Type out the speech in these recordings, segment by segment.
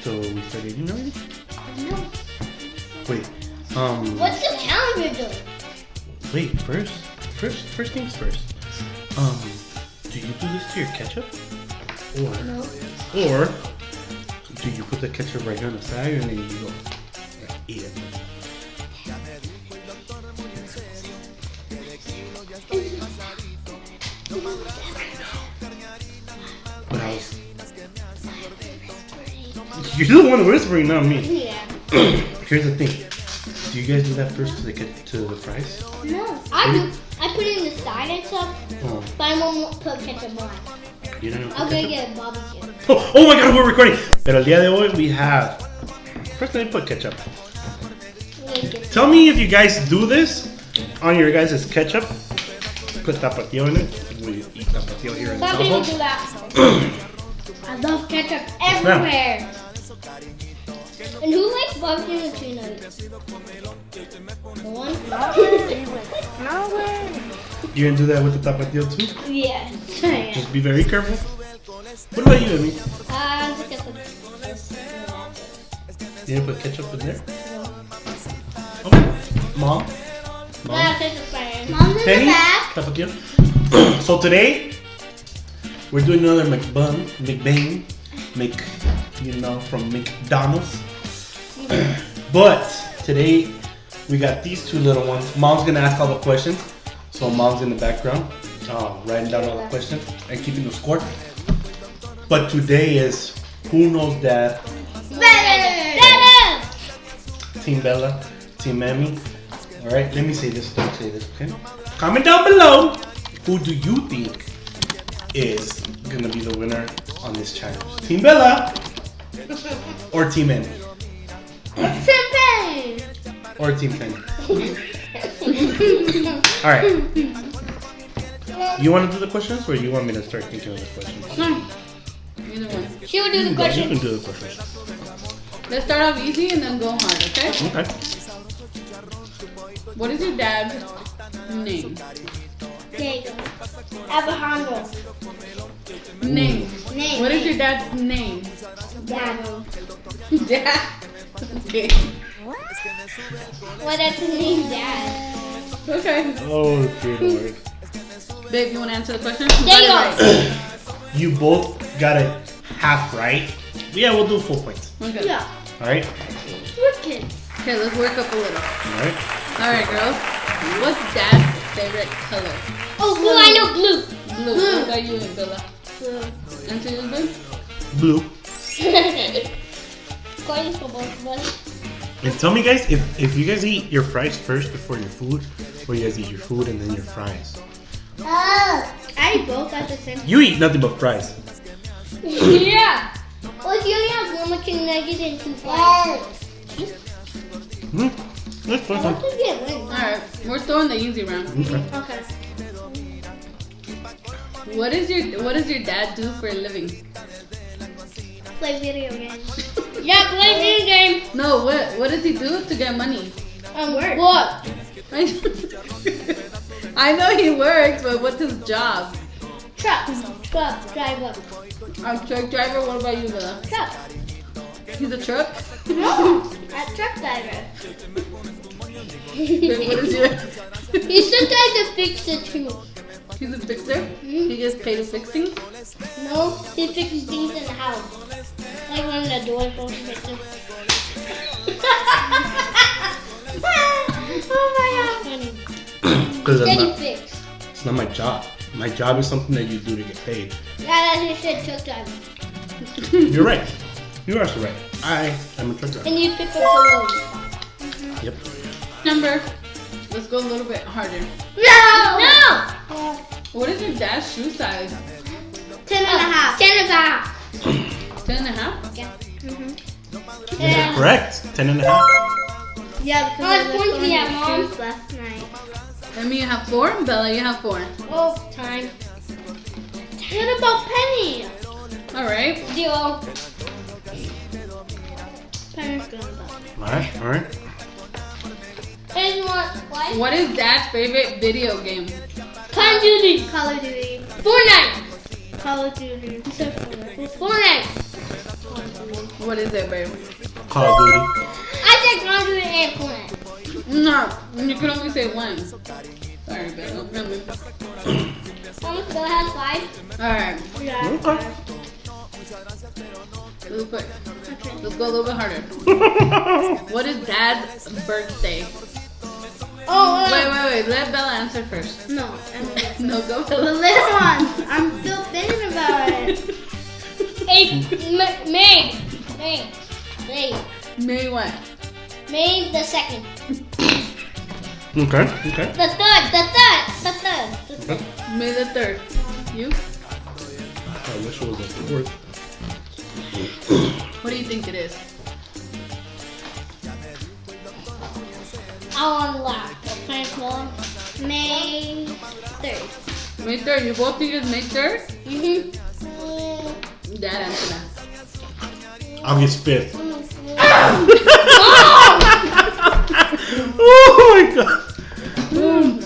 till we start eating already? No. Wait. What's the challenge you're doing? Wait. First things first. Do you do this to your ketchup? Or do you put the ketchup right here on the side and then you go eat it? What else? You're the one whispering, not me. Yeah. Here's the thing. Do you guys do that first to the fries? No, I do. I put it in the side and stuff, Oh, but I won't put ketchup on. you don't know. I'm gonna get a barbecue. Oh my god, we're recording. Pero el día de hoy we have. First, let me put ketchup. Tell me if you guys do this on your guys' ketchup. Put tapatio in it. We eat tapatio here in Some people South. do that. I love ketchup everywhere. And who likes barbecue and tuna? No one? No way. You gonna do that with the tapatio too? Yes. Just be very careful. What about you, Amy? Just get the You didn't put ketchup in there? Okay. Mom? Mom's in Penny? the back. Tapatio. So today, we're doing another mukbang, from McDonald's. But today, we got these two little ones. Mom's gonna ask all the questions. So mom's in the background, writing down all the questions and keeping the score. But today is Who Knows Dad? Better! Team Bella, Team Emmy. Alright, let me say this, don't say this, okay? Comment down below, who do you think is gonna be the winner on this challenge? Team Bella or Team Emmy? Champagne! Or Team Penny? Alright. You wanna do the questions or you want me to start thinking of the questions? Either one. She will do the You question. can do the questions. Let's start off easy and then go hard, okay? Okay. What is your dad's name? There you go. Alejandro. Name. Name. What is your dad's name? Dad. Dad. Okay. What is his name? Dad. Okay. Oh, dear Lord. Babe, you want to answer the question? There you got go. it right. You both got it half right. Yeah, we'll do full points. Okay. Yeah. Alright? We're kids. Okay, let's work up a little. Alright. Alright, girls. What's dad's favorite color? Oh, blue. I know blue. Blue. Blue. What about you, Bella? Blue. Answer yours, babe? Blue. Coins for both of us. And tell me, guys, if you guys eat your fries first before your food, or you guys eat your food and then your fries. I eat both at the same time. You eat nothing but fries. Yeah. Well, you only have one chicken nugget and two fries. That's I want fine. to get wings. Alright, we're still in the easy round. Okay. Okay. What does your dad do for a living? Play video games. Yeah, play video games. No, what does he do to get money? Work. What? I know he works, but what's his job? Truck driver. A truck driver. What about you, Bella? Truck. He's a truck. No, a truck driver. Wait, what is your? He sometimes a fixer too. He's a fixer. He gets paid to fix things. No, he fixes things in the house. Like when the doors don't fix them. Oh my god. Funny. Because Then he fix. it's not my job. My job is something that you do to get paid. Yeah, that's what he said, truck driver. You're right. You're also right. I am a truck driver. And you pick up the load. Yep. Number. Let's go a little bit harder. No! No! What is your dad's shoe size? 10 and a half. 10 and a half. 10 and a half? Yeah. Is that correct? 10 and a half? Yeah, because I was pointing me at mom last night. That means you have 4. Bella, you have 4. Oh, time. What about Penny? Alright. 0. Penny's gonna die. Alright. And what? What is dad's favorite video game? Call of Duty. Call of Duty. Fortnite. Call of Duty. Fortnite. What is it, babe? Call of Duty. I said Conjuring and Fortnite. No, you can only say one. Sorry, babe. I'm coming. Someone still has 5. Alright, Yeah. Okay. let's go a little bit harder. What is Dad's birthday? Oh, Wait. Let Bella answer first. No, No, go the Bella. little one. I'm still thinking about it. May what? May the 2nd. Okay. The third. May the 3rd. You? I wish it was the 4th. What do you think it is? I want to laugh. Okay, well, May 3rd. May 3rd. You both think it's May 3rd? Mm-hmm. Dad answer that. August 5th. Oh! Oh my god.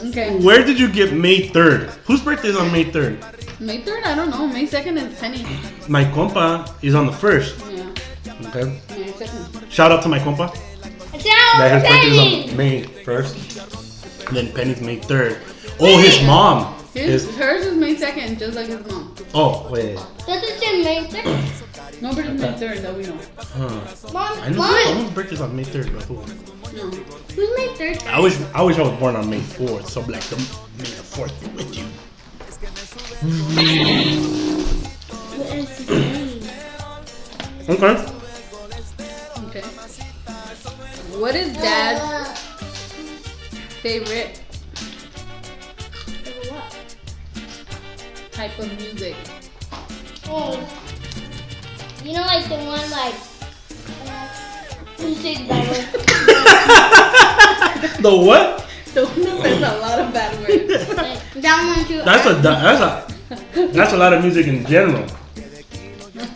Okay. Where did you get May 3rd? Whose birthday is on May 3rd? May 3rd? I don't know. May 2nd is Penny. My compa is on the 1st. Yeah. Okay. May 2nd. Shout out to my compa. It's out, That his birthday is Penny! on May 1st. And then Penny's May 3rd. Oh, his mom. Hers is May 2nd, just like his mom. Oh, wait. Does it say May 3rd? Nobody's May 3rd that we know. Huh. Mom, I know Mom, someone's birthday is on May 3rd, but who? No. who's May 3rd? I wish I was born on May 4th, so like May the 4th be with you. What is his name? Okay. Okay. What is Dad's favorite What? type of music? Oh, you know, like the one like Mr.dbravo. The what? The one that says a lot of bad words. That one too. That's a lot of music in general.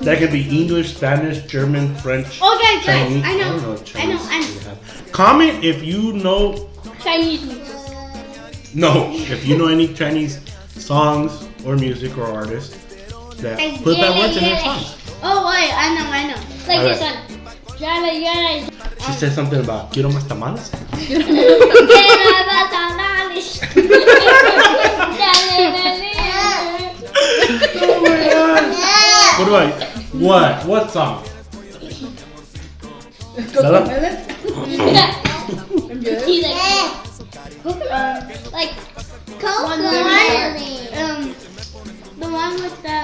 That could be English, Spanish, German, French, Okay, Chinese. guys, I know. don't know what Chinese I know. we have. Comment if you know. Chinese music. No, if you know any Chinese songs or music or artists that Like, put bad words in their yeah. songs. Oh wait, I know. Like Alright. this one. Yala. She said something about quiero más tamales. Oh my god. What about what? What song? Bella? He's like Coco. The one with the.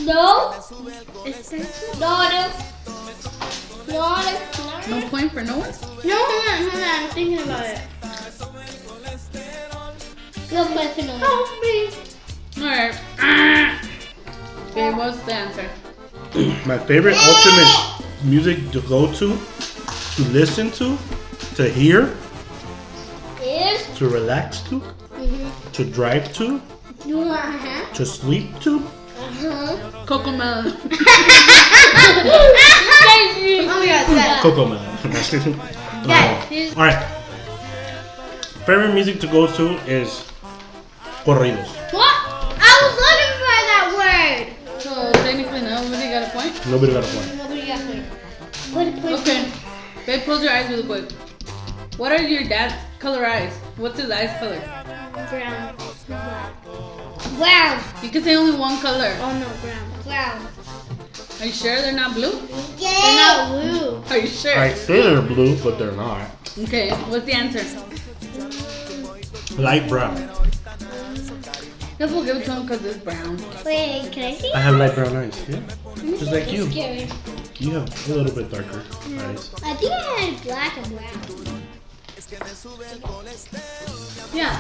No. No point for no one? No, hold on. I'm thinking about it. Help me. Alright. Okay, what's the answer? My favorite ultimate music to go to listen to hear, Is. to relax to Mm-hmm. drive to Uh-huh. sleep to. Coco Melon. Oh my god, Coco Melon. Alright. Favorite music to go to is corridos. What? I was looking for that word. So technically nobody got a point? Nobody got a point. Nobody got it. What? Okay. Babe, close your eyes really quick. What are your dad's color eyes? What's his eyes color? Brown. Brown. You can say only one color. Oh no, brown. Are you sure they're not blue? They're not blue. Are you sure? I say they're blue, but they're not. Okay, what's the answer? Light brown. Guess we'll give it to him because it's brown. Wait, can I see? I have light brown eyes. Yeah. Just like you. Scary. You have a little bit darker eyes. I think I had black and brown. Yeah.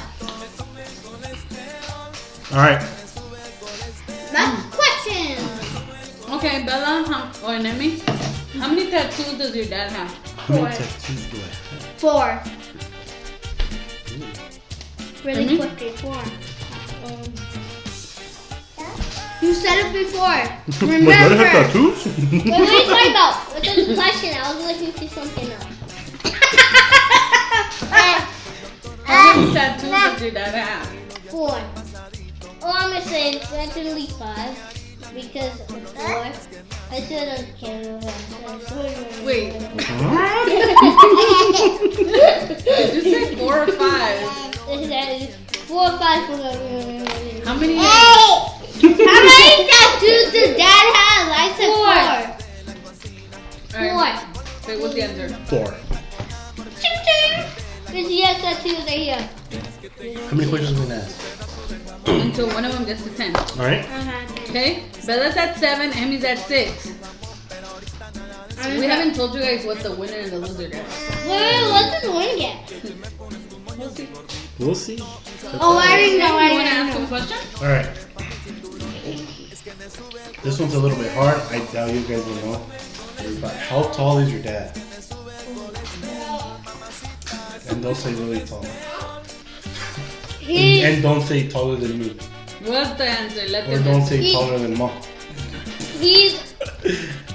Alright. Next question. Okay, Bella or Nemi, how many tattoos does your dad have? How many tattoos do I have? 4. Really Mhm. quickly, 4. You said it before. My brother have Remember. tattoos? Wait, what are you talking about? What's the question? I was listening to something else. How many tattoos does your dad have? 4. Oh, I'm gonna say definitely 5 because 4. I said on camera. Wait. Did you say 4 or 5? 4 or 5 for How many? How many tattoos does Dad have? I said 4. Alright. Wait, what's the answer? 4. Ching ching. Because he has tattoos right here. How many questions are we gonna ask? Until one of them gets to 10. Alright. Okay? Bella's at 7, Emmy's at 6. We haven't told you guys what the winner and the loser gets. Wait, what does one get? We'll see. We'll see. Oh, I didn't know. You want to ask them a question? Alright. This one's a little bit hard. I doubt you guys will know. But how tall is your dad? And don't say really tall. And don't say taller than me. What's the answer? Let Or them don't answer. say taller than mom. He's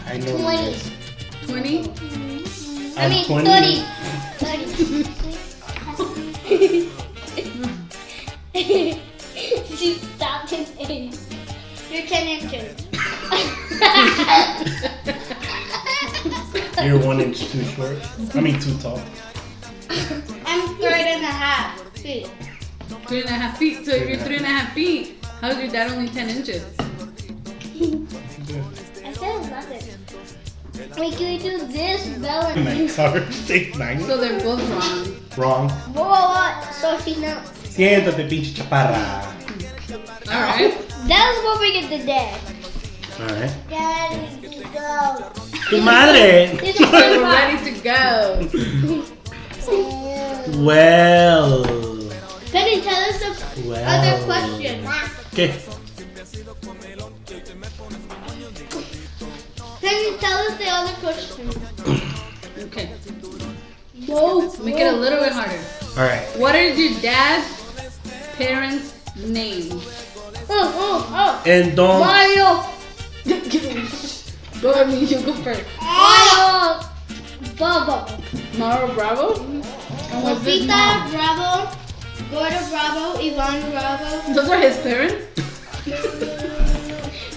I know. 20. 20? I mean, 20. 30. She stopped his age. You're 10 inches. You're 1 inch too short. I mean, too tall. I'm 3.5 feet. 3.5 feet. So if you're 3.5 feet, how's your dad only 10 inches? I said nothing. Wait, can we do this, Bella? 9 sorry. 6'9". So they're both wrong. Wrong. What? So she's not. Siéntate, pinche chaparra. Alright. That's what we get today. Alright. Daddy, go. Tu madre. This So is we're fun. ready to go. Well. Penny, tell us the other question. Okay. Penny, tell us the other question. Okay. No. Make it a little bit harder. Alright. What is your dad's parents' names? Oh. And don't. Mario. Go ahead, you go first. Mario. Bubba. Mauro Bravo? And what's his Rosita mom? Bravo. Gordo Bravo. Ivan Bravo. Those are his parents?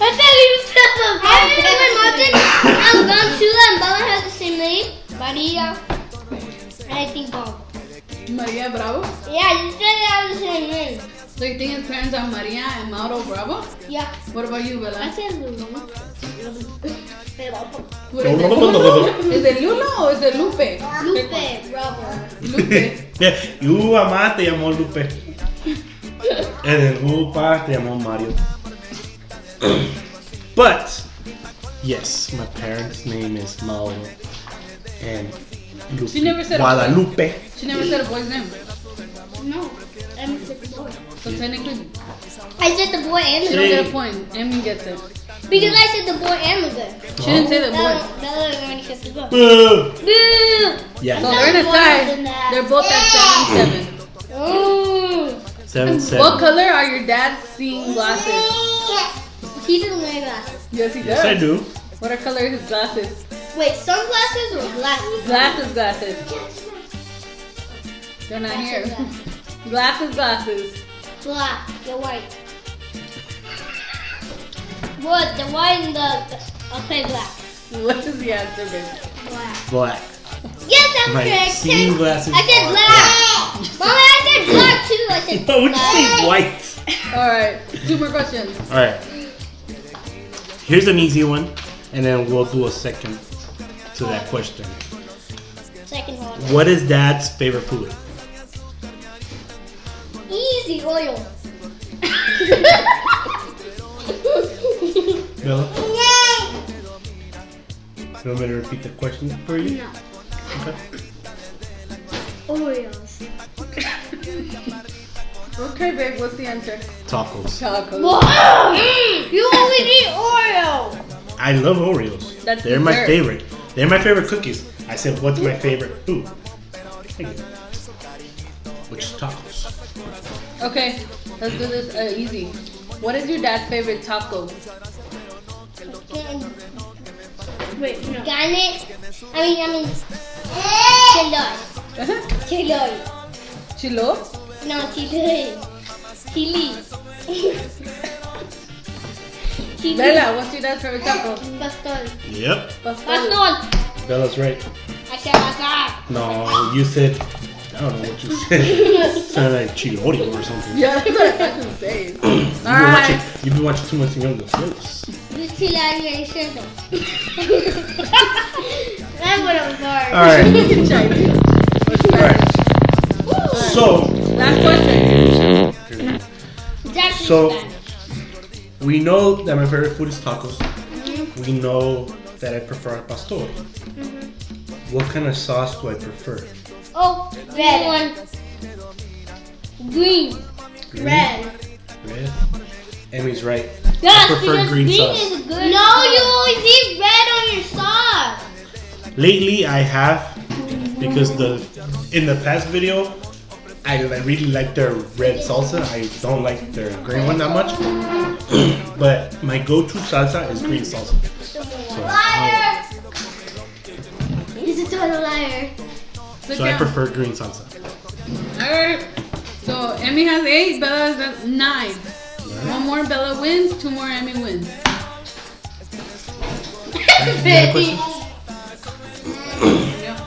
I thought you said the Martin. I'm Gonchula and Bella has the same name. Maria. And I think Bob. Maria Bravo? Yeah, you said they have the same name. So you think his parents are Maria and Mauro Bravo? Yeah. What about you, I Bella? said Lulu. What is it, Lulo? Is it Lulo or is it Lupe? Lupe Bravo. Lupe. Yeah, you mamá te llamó Lupe. And Upa te llamó Mario. But yes, my parents' name is Mauro and Lupe. She never said Guadalupe. She never said a boy's name. No. Emmy said the boy. So technically, I said the boy and she the don't girl. get a point. Emmy gets it. Because I said the boy and the girl. She didn't say the boy. Bella already said the boy. Boo. Boo! Yeah. So they're in a tie. They're both at 7-7. Oh. 7-7. What color are your dad's seeing glasses? He doesn't wear glasses. Yes, he does. Yes, I do. What are color his glasses? Wait, sunglasses or glasses? Glasses. They're not here. Glasses. Black. They're white. What? The white and the I'll say black. What is the answer, baby? Black. Black. Yes, that's My correct. seeing glasses. I said are black. Mama, I said black too. I said Why would you black. say white? Alright, 2 more questions. Alright. Here's an easy one, and then we'll do a second to that question. Second one. What is Dad's favorite food? Easy oil. Bella? You want me to repeat the question for you? No. Okay. Oreos. Okay, babe, what's the answer? Tacos. Tacos. Wow! You only eat Oreo. I love Oreos. That's They're my dessert. favorite. They're my favorite cookies. I said, what's my favorite food? Which is tacos. Okay, let's do this easy. What is your dad's favorite taco? Wait, no. Garnet. I mean. Chiloy. Chilo? No, chiloy. Chili. Bella, what's your dad's favorite taco? Pastor. Yep. Pastor. Bella's right. I said pastor. No, you said, I don't know what you said. Sounded like Chilorio or something. Yeah, that's what I was saying. You've been watching too much Señor de los Cielos. You see that you're diciendo. That's what I'm sorry. Alright. Chinese. Alright. So, Last question. It's actually So- Spanish. we know that my favorite food is tacos. We know that I prefer al pastor. What kind of sauce do I prefer? Oh, red one. Green. Green? Red. Red? Emmy's right. Yes, prefer because green sauce. is good. No, you always eat red on your sauce. Lately, I have, because in the past video, I really like their red salsa. I don't like their green one that much. But my go-to salsa is green salsa. Liar! He's a total liar. So I prefer green salsa. Alright. So Emmy has 8, Bella has 9. One more, Bella wins. 2 more, Emmy wins. Any other questions? Yeah.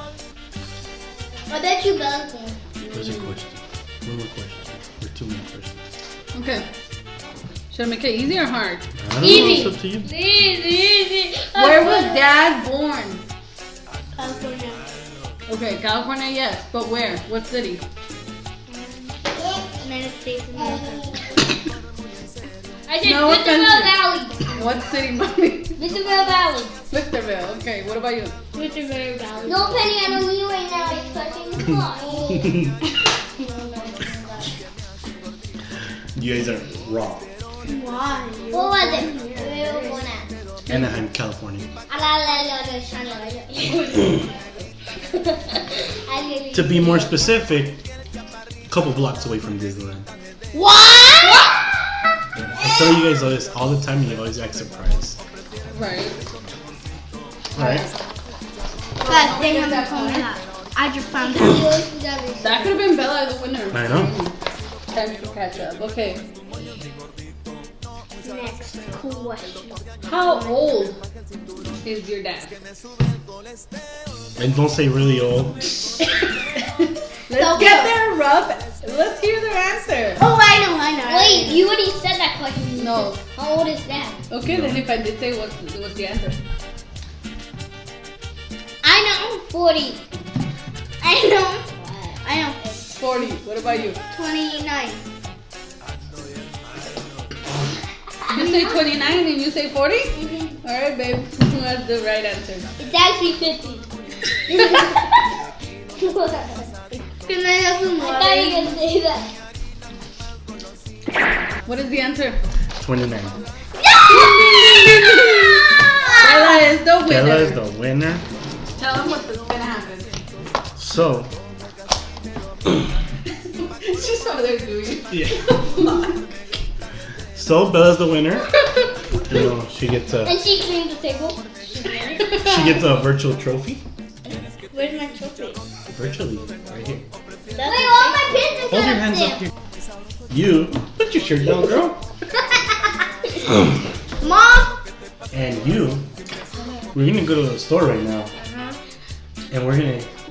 I bet you Bella's one. There's a question. One more question. Or 2 more questions. Okay. Should I make it easy or hard? I don't know. Easy. It's up to you. Easy. Where was Dad born? California. Okay, California, yes. But where? What city? United States of America. I said No, what Victorville country? Valley. What city, mommy? Victorville Valley. Victorville. Okay, what about you? Victorville Valley. No, Penny, I don't need you right now. It's touching the clock. You guys are wrong. Why? What was it? Where were we going at? Anaheim, California. To be more specific, a couple blocks away from Disneyland. What? I tell you guys this all the time, and you always act surprised. Right. Alright? Guys, they haven't told me that. I just found out. That could have been Bella the winner. I know. Time to catch up. Okay. Next question. How old is your dad? And don't say really old. Let's get their rough. Let's hear their answer. Oh, I know. Wait, you already said that question. No. How old is that? Okay, then if I did say what's the answer? I know. 40. I know. 40. What about you? 29. You say 29 and you say 40? Mm-hmm. Alright, babe. Who has the right answer? It's actually 50. Can I have some water? I thought you were going to say that. What is the answer? 29. Bella is the winner. Bella is the winner. Tell them what's gonna happen. So, She's over there doing it. yeah. So Bella's the winner. You know, she gets And she cleaned the table. a virtual trophy. Where's my trophy? Virtually, right here. Wait, all my pins are Hold your hands up here. You put your shirt down, girl. Mom! And you, we're gonna go to the store right now, and we're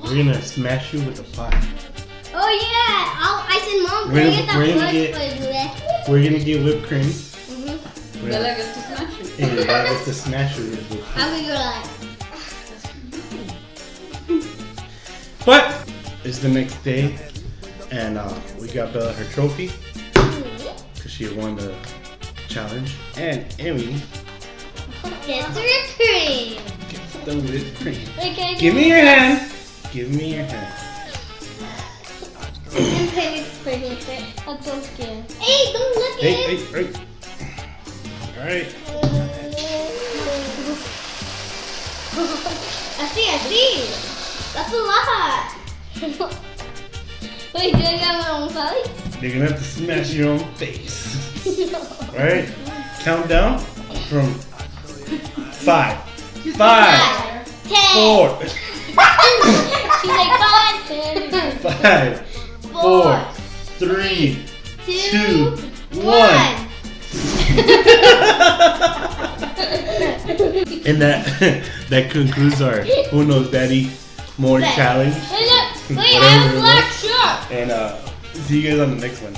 gonna smash you with a pie. Oh yeah! I said, Mom, We're bring gonna- it we're that gonna get- first. We're gonna get whipped cream. Bella gets to smash it. And that is the smasher with whipped cream. I'm gonna go like. But it's the next day, and we got Bella her trophy because she won the challenge, and Emmy Get the whipped cream. gets the whipped cream. Okay, Give me your hand. Give me your hand. I'm playing with it. I'm so scared. Hey, don't look at Hey, it. hey, hey. All right. I see. That's a lot. Wait, do I got my own face? You're gonna have to smash your own face. All right. Count down from 5, 5, 10. 4, She's like 5, 10. 5, 4, 3, 2, 1. And that concludes our Who Knows Daddy More challenge. Hey, look. Wait, I Whatever have it a black was. shirt. And see you guys on the next one.